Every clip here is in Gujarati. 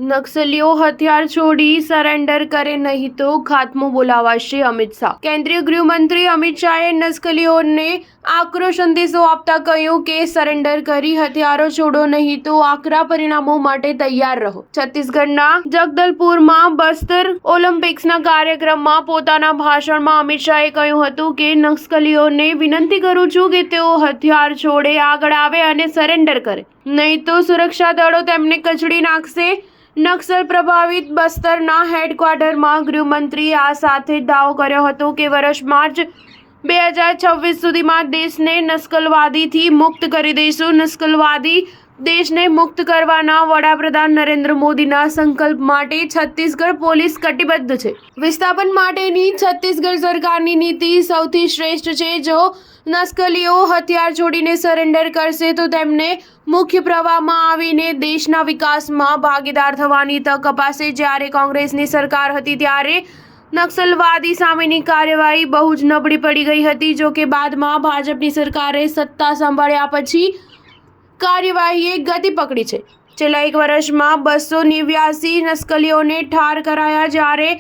નક્સલીઓ હથિયાર છોડી સરેન્ડર કરે નહીં તો ખાત્મો બોલાવાશે અમિત શાહ। કેન્દ્રીય ગૃહમંત્રી અમિત શાહે નક્સલીઓને આકરો સંદેશો આપતા કહ્યું કે સરેન્ડર કરી હથિયારો છોડો નહીં તો આકરા પરિણામો માટે તૈયાર રહો। છત્તીસગઢના જગદલપુરમાં બસ્તર ઓલિમ્પિક્સના કાર્યક્રમમાં પોતાના ભાષણમાં અમિત શાહે કહ્યું હતું કે નક્સલીઓને વિનંતી કરું છું કે તેઓ હથિયાર છોડે આગળ આવે અને સરેન્ડર કરે, નહીં તો સુરક્ષા દળો તેમને કચડી નાખશે। નક્સલ પ્રભાવિત બસ્તરના હેડક્વાર્ટરમાં ગૃહમંત્રીએ આ સાથે દાવો કર્યો હતો કે વર્ષ માર્ચ 2026 સુધીમાં દેશને નક્સલવાદીથી મુક્ત કરી દઈશું। નક્સલવાદી દેશને મુક્ત કરવાના વડાપ્રધાન નરેન્દ્ર મોદીના સંકલ્પ માટે છત્તીસગઢ પોલીસ કટિબદ્ધ છે। વિસ્થાપન માટેની છત્તીસગઢ સરકારની નીતિ સૌથી શ્રેષ્ઠ છે। જો નક્સલીઓ હથિયાર છોડીને સરેન્ડર કરશે તો તેમને મુખ્ય પ્રવાહમાં આવીને દેશના વિકાસમાં ભાગીદાર થવાની તક અપાશે। જ્યારે કોંગ્રેસની સરકાર હતી ત્યારે નક્સલવાદી સામેની કાર્યવાહી બહુ જ નબળી પડી ગઈ હતી। જો કે બાદમાં ભાજપની સરકારે સત્તા સંભાળ્યા પછી કાર્યવાહીએ ગતિ પકડી છે। છેલ્લા એક વર્ષમાં 289 નક્સલીઓને ઠાર કરાયા, જ્યારે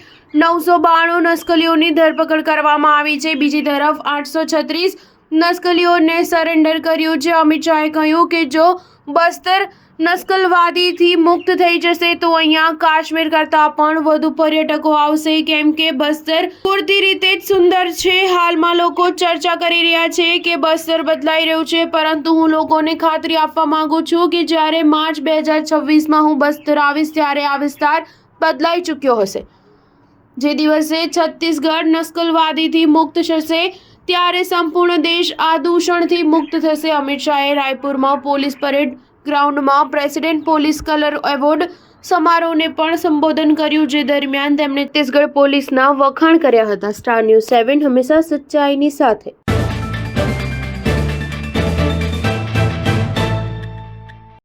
992 નક્સલીઓની ધરપકડ કરવામાં આવી છે। બીજી તરફ 836 નક્સલીઓને સરેન્ડર કર્યું છે। અમિત શાહે કહ્યું કે જો બસ્તર નક્સલવાદીથી મુક્ત થઈ જશે તો અહીંયા કાશ્મીર કરતાં પણ વધુ પર્યટકો આવશે, કેમ કે બસ્તર પૂરતી રીતે જ સુંદર છે। હાલમાં લોકો ચર્ચા કરી રહ્યા છે કે બસ્તર બદલાઈ રહ્યું છે, પરંતુ હું લોકોને ખાતરી આપવા માંગુ છું કે જ્યારે માર્ચ 2026માં હું બસ્તર આવીશ ત્યારે આ વિસ્તાર બદલાઈ ચૂક્યો હશે। જે દિવસે છત્તીસગઢ નક્સલવાદીથી મુક્ત થશે ત્યારે સંપૂર્ણ દેશ આ દૂષણથી મુક્ત થશે। અમિત શાહે રાયપુરમાં પોલીસ પરેડ ગ્રાઉન્ડમાં પ્રેસિડેન્ટ પોલીસ કલર એવોર્ડ સમારોહને પણ સંબોધન કર્યું, જે દરમિયાન તેમણે છત્તીસગઢ પોલીસના વખાણ કર્યા હતા। સ્ટાર ન્યૂઝ 7 હંમેશા સચ્ચાઈની સાથે।